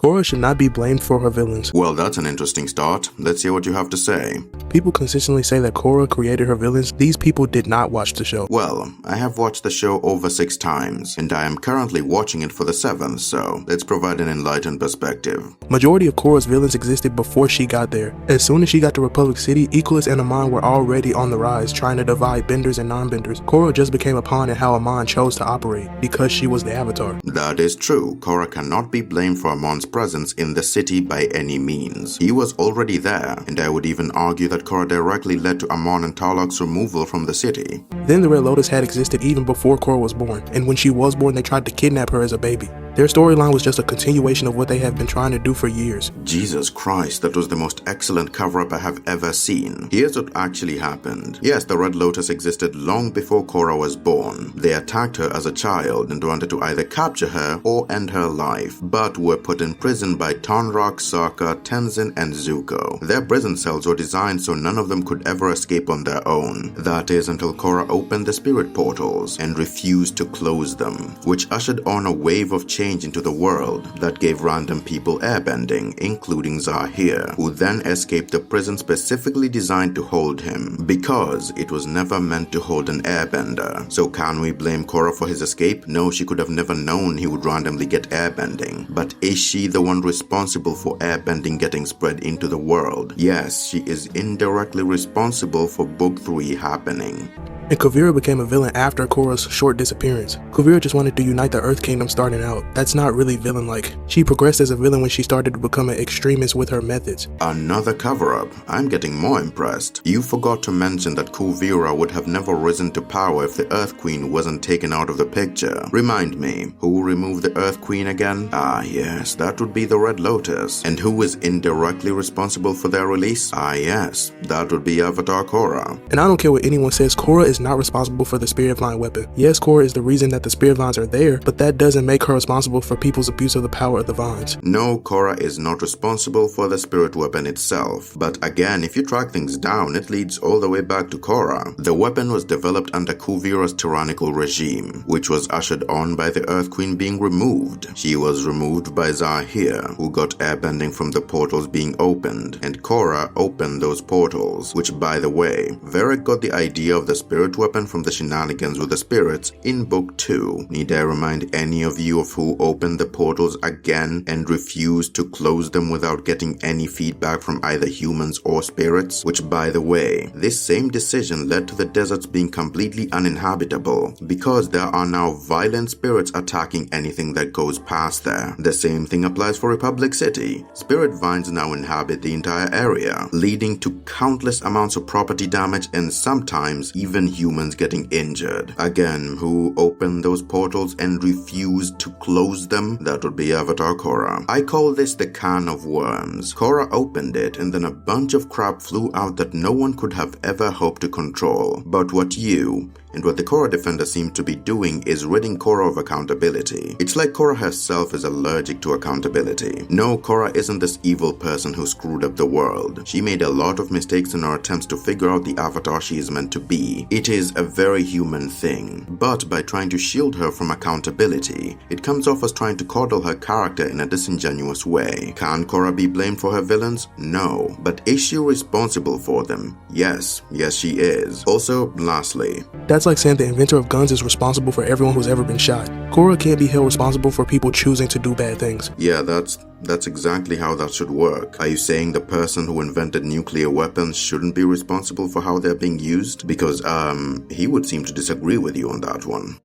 Korra should not be blamed for her villains. Well, that's an interesting start. Let's hear what you have to say. People consistently say that Korra created her villains. These people did not watch the show. Well, I have watched the show over 6 times, and I am currently watching it for the 7th, so let's provide an enlightened perspective. Majority of Korra's villains existed before she got there. As soon as she got to Republic City, Equalus and Amon were already on the rise, trying to divide benders and non-benders. Korra just became a pawn in how Amon chose to operate, because she was the Avatar. That is true. Korra cannot be blamed for Amon's presence in the city by any means. He was already there, and I would even argue that Korra directly led to Amon and Tarlok's removal from the city. Then the Red Lotus had existed even before Korra was born, and when she was born they tried to kidnap her as a baby. Their storyline was just a continuation of what they have been trying to do for years. Jesus Christ, that was the most excellent cover-up I have ever seen. Here's what actually happened. Yes, the Red Lotus existed long before Korra was born. They attacked her as a child and wanted to either capture her or end her life, but were put in prison by Tonraq, Sokka, Tenzin, and Zuko. Their prison cells were designed so none of them could ever escape on their own. That is until Korra opened the spirit portals and refused to close them, which ushered on a wave of change into the world that gave random people airbending, including Zahir, who then escaped the prison specifically designed to hold him, because it was never meant to hold an airbender. So can we blame Korra for his escape? No, she could have never known he would randomly get airbending. But is she the one responsible for airbending getting spread into the world? Yes, she is indirectly responsible for Book 3 happening. And Kuvira became a villain after Korra's short disappearance. Kuvira just wanted to unite the Earth Kingdom starting out. That's not really villain-like. She progressed as a villain when she started to become an extremist with her methods. Another cover-up. I'm getting more impressed. You forgot to mention that Kuvira would have never risen to power if the Earth Queen wasn't taken out of the picture. Remind me, who removed the Earth Queen again? Ah yes, that would be the Red Lotus. And who is indirectly responsible for their release? Ah yes, that would be Avatar Korra. And I don't care what anyone says, Korra is not responsible for the Spirit Vine weapon. Yes, Korra is the reason that the Spirit Vines are there, but that doesn't make her responsible for people's abuse of the power of the Vines. No, Korra is not responsible for the spirit weapon itself. But again, if you track things down, it leads all the way back to Korra. The weapon was developed under Kuvira's tyrannical regime, which was ushered on by the Earth Queen being removed. She was removed by Zahir, who got airbending from the portals being opened, and Korra opened those portals, which by the way, Varrick got the idea of the spirit weapon from the shenanigans with the spirits in Book 2. Need I remind any of you of who opened the portals again and refused to close them without getting any feedback from either humans or spirits? Which by the way, this same decision led to the deserts being completely uninhabitable because there are now violent spirits attacking anything that goes past there. The same thing applies for Republic City. Spirit vines now inhabit the entire area, leading to countless amounts of property damage and sometimes even humans getting injured. Again, who opened those portals and refused to close them? That would be Avatar Korra. I call this the can of worms. Korra opened it and then a bunch of crap flew out that no one could have ever hoped to control. But what you and what the Korra defenders seem to be doing is ridding Korra of accountability. It's like Korra herself is allergic to accountability. No, Korra isn't this evil person who screwed up the world. She made a lot of mistakes in her attempts to figure out the avatar she is meant to be. It is a very human thing. But by trying to shield her from accountability, it comes off as trying to coddle her character in a disingenuous way. Can Korra be blamed for her villains? No. But is she responsible for them? Yes. Yes, she is. Also, lastly, that's like saying the inventor of guns is responsible for everyone who's ever been shot. Korra can't be held responsible for people choosing to do bad things. Yeah, that's exactly how that should work. Are you saying the person who invented nuclear weapons shouldn't be responsible for how they're being used? Because, he would seem to disagree with you on that one.